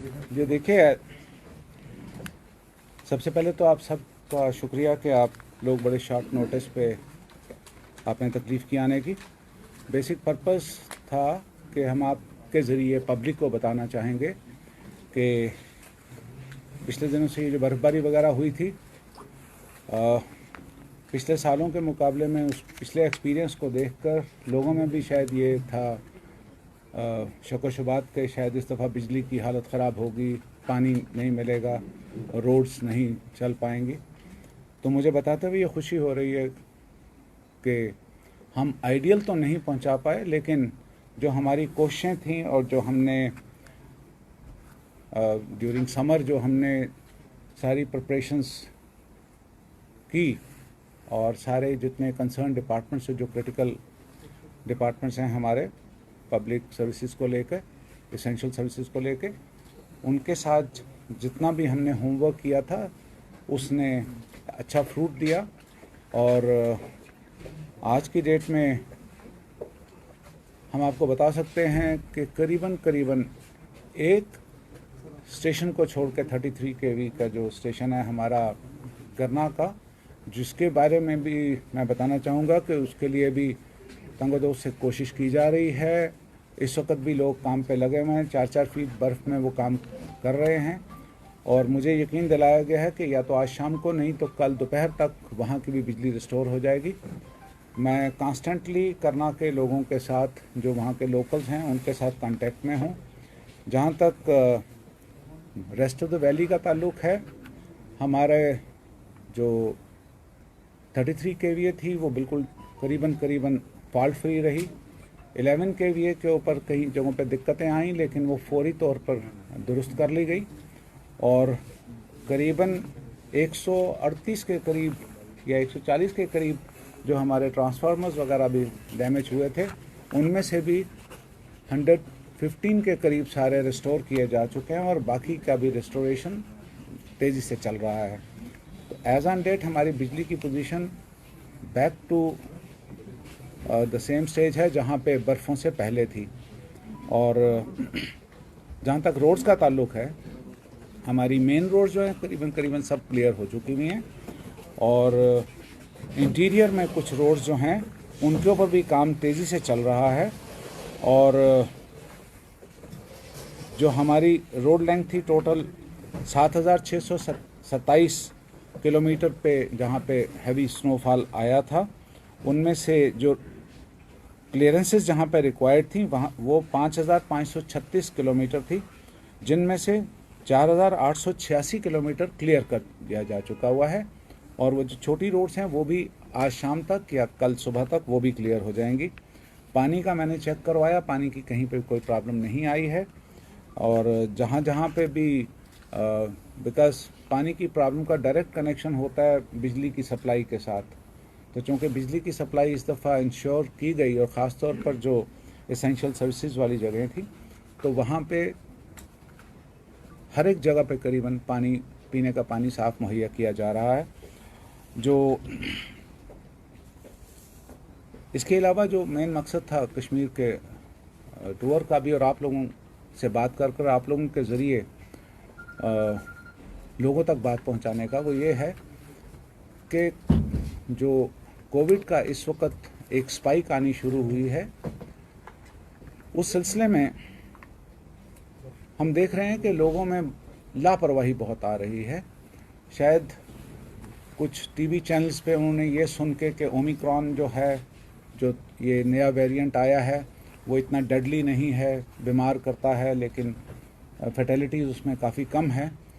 ये देखिए, सबसे पहले तो आप सबका शुक्रिया कि आप लोग बड़े शॉर्ट नोटिस पे आपने तकलीफ़ की आने की। बेसिक पर्पस था कि हम आपके ज़रिए पब्लिक को बताना चाहेंगे कि पिछले दिनों से ये जो बर्फ़बारी वगैरह हुई थी, पिछले सालों के मुकाबले में उस पिछले एक्सपीरियंस को देखकर लोगों में भी शायद ये था शक व शुबात के शायद इस दफ़ा बिजली की हालत ख़राब होगी, पानी नहीं मिलेगा, रोड्स नहीं चल पाएंगी। तो मुझे बताते हुए ये खुशी हो रही है कि हम आइडियल तो नहीं पहुंचा पाए, लेकिन जो हमारी कोशिशें थीं और जो हमने ड्यूरिंग समर जो हमने सारी प्रिपरेशंस की और सारे जितने कंसर्न डिपार्टमेंट्स से जो क्रिटिकल डिपार्टमेंट्स हैं हमारे पब्लिक सर्विसेज को लेकर, एसेंशियल सर्विसेज को लेकर, उनके साथ जितना भी हमने होमवर्क किया था उसने अच्छा फ्रूट दिया। और आज की डेट में हम आपको बता सकते हैं कि करीबन एक स्टेशन को छोड़ के 33 kV का जो स्टेशन है हमारा करना का, जिसके बारे में भी मैं बताना चाहूँगा कि उसके लिए भी तंगोदोष से कोशिश की जा रही है। इस वक्त भी लोग काम पे लगे हुए हैं, 4-4 फीट बर्फ़ में वो काम कर रहे हैं और मुझे यकीन दिलाया गया है कि या तो आज शाम को नहीं तो कल दोपहर तक वहाँ की भी बिजली रिस्टोर हो जाएगी। मैं कॉन्स्टेंटली करना के लोगों के साथ, जो वहाँ के लोकल्स हैं, उनके साथ कांटेक्ट में हूँ। जहाँ तक रेस्ट ऑफ द वैली का ताल्लुक़ है, हमारे जो 33 kVA थी वो बिल्कुल करीबन फॉल्ट फ्री रही। 11 kVA के ऊपर कई जगहों पर दिक्कतें आईं, लेकिन वो फौरी तौर पर दुरुस्त कर ली गई और करीबन 138 के करीब या 140 के करीब जो हमारे ट्रांसफार्मर्स वगैरह भी डैमेज हुए थे, उनमें से भी 115 के करीब सारे रिस्टोर किए जा चुके हैं और बाकी का भी रिस्टोरेशन तेज़ी से चल रहा है। तो एज ऑन डेट हमारी बिजली की position back to the same stage है जहाँ पे बर्फ़ों से पहले थी। और जहाँ तक रोड्स का ताल्लुक़ है, हमारी मेन रोड जो है करीबन सब क्लियर हो चुकी हुई हैं और इंटीरियर में कुछ रोड्स जो हैं उनके ऊपर भी काम तेज़ी से चल रहा है। और जो हमारी रोड लेंथ थी टोटल 7,627 किलोमीटर पे, जहाँ पे हैवी स्नोफॉल आया था, उनमें से जो क्लियरेंसेस जहाँ पे रिक्वायर्ड थी वहाँ वो 5,536 किलोमीटर थी, जिनमें से 4,886 किलोमीटर क्लियर कर दिया जा चुका हुआ है। और वो जो छोटी रोड्स हैं वो भी आज शाम तक या कल सुबह तक वो भी क्लियर हो जाएंगी। पानी का मैंने चेक करवाया, पानी की कहीं पे कोई प्रॉब्लम नहीं आई है। और जहाँ पे भी बिकॉज पानी की प्रॉब्लम का डायरेक्ट कनेक्शन होता है बिजली की सप्लाई के साथ, तो चूँकि बिजली की सप्लाई इस दफ़ा इंश्योर की गई और ख़ास तौर पर जो एसेंशियल सर्विसेज वाली जगह थी, तो वहाँ पे हर एक जगह पे करीबन पानी, पीने का पानी साफ़ मुहैया किया जा रहा है। जो इसके अलावा जो मेन मकसद था कश्मीर के टूर का भी और आप लोगों से बात कर आप लोगों के ज़रिए लोगों तक बात पहुंचाने का, वो ये है कि जो कोविड का इस वक्त एक स्पाइक आनी शुरू हुई है, उस सिलसिले में हम देख रहे हैं कि लोगों में लापरवाही बहुत आ रही है। शायद कुछ टीवी चैनल्स पे उन्होंने ये सुन के कि ओमिक्रॉन जो है, जो ये नया वेरिएंट आया है, वो इतना डेडली नहीं है, बीमार करता है लेकिन फैटेलिटीज़ उसमें काफ़ी कम है,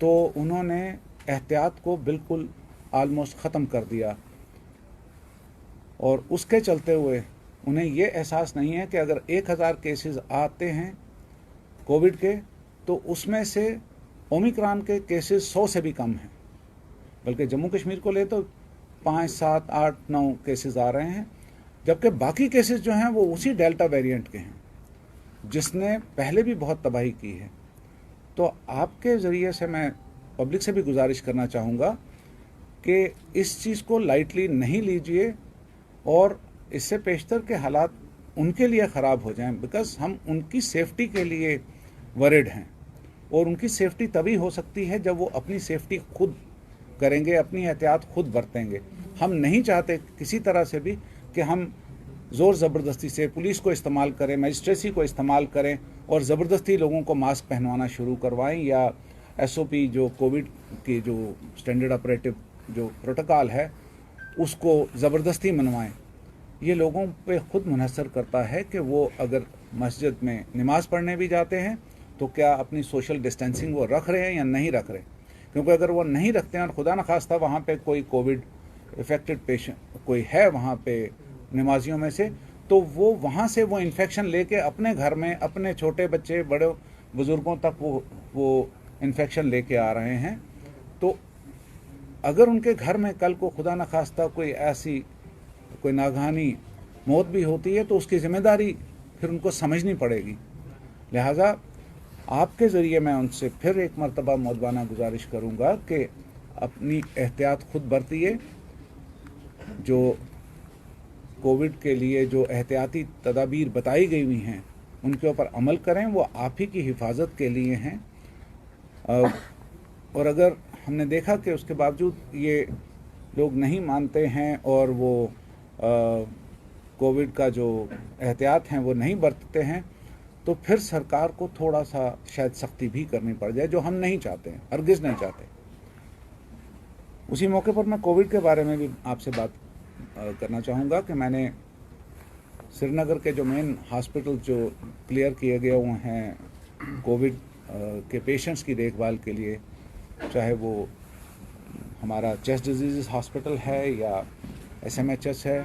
तो उन्होंने एहतियात को बिल्कुल आलमोस्ट ख़त्म कर दिया। और उसके चलते हुए उन्हें ये एहसास नहीं है कि अगर 1000 केसेस आते हैं कोविड के, तो उसमें से ओमिक्रॉन के केसेस 100 से भी कम हैं। बल्कि जम्मू कश्मीर को ले तो 5, 7, 8, 9 केसेस आ रहे हैं, जबकि बाकी केसेस जो हैं वो उसी डेल्टा वेरिएंट के हैं, जिसने पहले भी बहुत तबाही की है। तो आपके ज़रिए से मैं पब्लिक से भी गुजारिश करना चाहूँगा कि इस चीज़ को लाइटली नहीं लीजिए और इससे पेशतर के हालात उनके लिए ख़राब हो जाएं, बिकॉज़ हम उनकी सेफ्टी के लिए वरिड हैं। और उनकी सेफ्टी तभी हो सकती है जब वो अपनी सेफ्टी खुद करेंगे, अपनी एहतियात खुद बरतेंगे। हम नहीं चाहते किसी तरह से भी कि हम ज़ोर ज़बरदस्ती से पुलिस को इस्तेमाल करें, मजिस्ट्रेसी को इस्तेमाल करें और ज़बरदस्ती लोगों को मास्क पहनवाना शुरू करवाएं या SOP जो कोविड की जो स्टैंडर्ड ऑपरेटिव जो प्रोटोकॉल है उसको ज़बरदस्ती मनवाएं। ये लोगों पे खुद मुनहसर करता है कि वो अगर मस्जिद में नमाज़ पढ़ने भी जाते हैं तो क्या अपनी सोशल डिस्टेंसिंग वो रख रहे हैं या नहीं रख रहे। क्योंकि अगर वो नहीं रखते हैं और खुदा न खास्ता वहाँ पे कोई कोविड इफेक्टेड पेशेंट कोई है वहाँ पे नमाजियों में से, तो वो वहाँ से वो इन्फेक्शन लेके अपने घर में अपने छोटे बच्चे बड़े बुज़ुर्गों तक वो इन्फेक्शन लेके आ रहे हैं। तो अगर उनके घर में कल को खुदा न खास्ता कोई नागहानी मौत भी होती है तो उसकी ज़िम्मेदारी फिर उनको समझनी पड़ेगी। लिहाजा आपके ज़रिए मैं उनसे फिर एक मरतबा मौदबाना गुजारिश करूँगा कि अपनी एहतियात खुद बरतिए। जो कोविड के लिए जो एहतियाती तदाबीर बताई गई हुई हैं उनके ऊपर अमल करें, वो आप ही की हिफाजत के लिए हैं। और अगर हमने देखा कि उसके बावजूद ये लोग नहीं मानते हैं और वो कोविड का जो एहतियात हैं वो नहीं बरतते हैं, तो फिर सरकार को थोड़ा सा शायद सख्ती भी करनी पड़ जाए, जो हम नहीं चाहते हैं, हरगिज़ नहीं चाहते। उसी मौके पर मैं कोविड के बारे में भी आपसे बात करना चाहूँगा कि मैंने श्रीनगर के जो मेन हॉस्पिटल जो क्लियर किए गए हुए हैं कोविड के पेशेंट्स की देखभाल के लिए, चाहे वो हमारा चेस्ट डिजीज़ हॉस्पिटल है या SMHS है,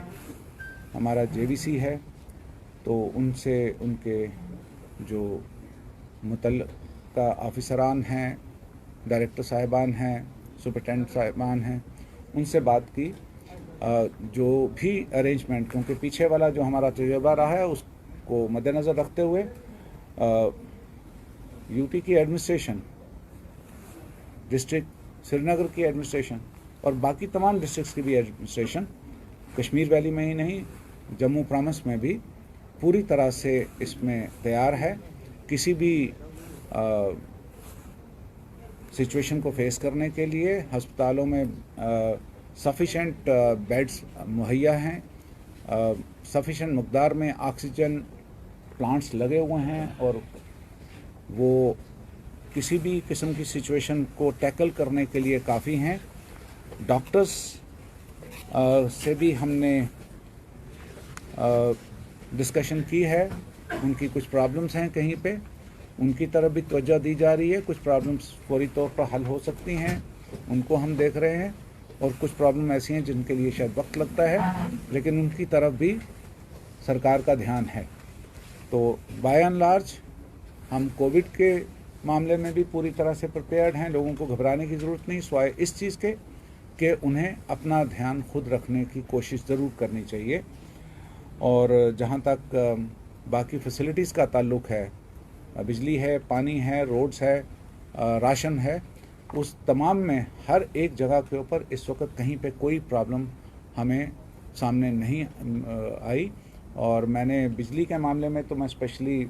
हमारा JVC है, तो उनसे उनके जो मुतल्लिका ऑफिसरान हैं, डायरेक्टर साहिबान हैं, सुपरिटेंडेंट साहिबान हैं, उनसे बात की। जो भी अरेंजमेंट, क्योंकि पीछे वाला जो हमारा तजुर्बा रहा है उसको मद्देनज़र रखते हुए UT की एडमिनिस्ट्रेशन, डिस्ट्रिक्ट श्रीनगर की एडमिनिस्ट्रेशन और बाकी तमाम डिस्ट्रिक्ट्स की भी एडमिनिस्ट्रेशन, कश्मीर वैली में ही नहीं जम्मू प्रॉविंस में भी पूरी तरह से इसमें तैयार है किसी भी सिचुएशन को फेस करने के लिए। अस्पतालों में सफिशेंट बेड्स मुहैया हैं, सफिशेंट मकदार में ऑक्सीजन प्लांट्स लगे हुए हैं और वो किसी भी किस्म की सिचुएशन को टैकल करने के लिए काफ़ी हैं। डॉक्टर्स से भी हमने डिस्कशन की है, उनकी कुछ प्रॉब्लम्स हैं कहीं पे, उनकी तरफ भी तवज्जो दी जा रही है। कुछ प्रॉब्लम्स फौरी तौर पर हल हो सकती हैं, उनको हम देख रहे हैं, और कुछ प्रॉब्लम ऐसी हैं जिनके लिए शायद वक्त लगता है, लेकिन उनकी तरफ भी सरकार का ध्यान है। तो बाय एंड लार्ज हम कोविड के मामले में भी पूरी तरह से प्रिपेयर्ड हैं। लोगों को घबराने की ज़रूरत नहीं, सिवाय इस चीज़ के कि उन्हें अपना ध्यान खुद रखने की कोशिश ज़रूर करनी चाहिए। और जहाँ तक बाकी फैसिलिटीज़ का ताल्लुक़ है, बिजली है, पानी है, रोड्स है, राशन है, उस तमाम में हर एक जगह के ऊपर इस वक्त कहीं पे कोई प्रॉब्लम हमें सामने नहीं आई। और मैंने बिजली के मामले में तो मैं specially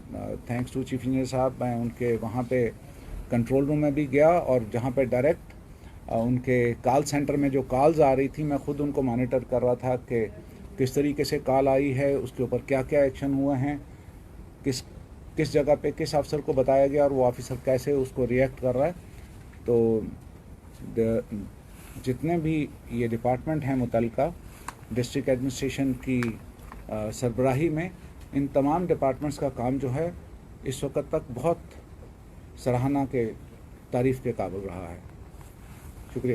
thanks to chief engineer साहब, मैं उनके वहाँ पे कंट्रोल रूम में भी गया और जहाँ पे डायरेक्ट उनके कॉल सेंटर में जो कॉल्स आ रही थी मैं ख़ुद उनको मॉनिटर कर रहा था कि किस तरीके से कॉल आई है, उसके ऊपर क्या क्या एक्शन हुए हैं, किस जगह पे किस अफसर को बताया गया और वो ऑफिसर कैसे उसको रिएक्ट कर रहा है। तो जितने भी ये डिपार्टमेंट हैं मुतल्लिका डिस्ट्रिक्ट एडमिनिस्ट्रेशन की सरबराही में, इन तमाम डिपार्टमेंट्स का काम जो है इस वक्त तक बहुत सराहना के तारीफ़ के काबिल रहा है। शुक्रिया।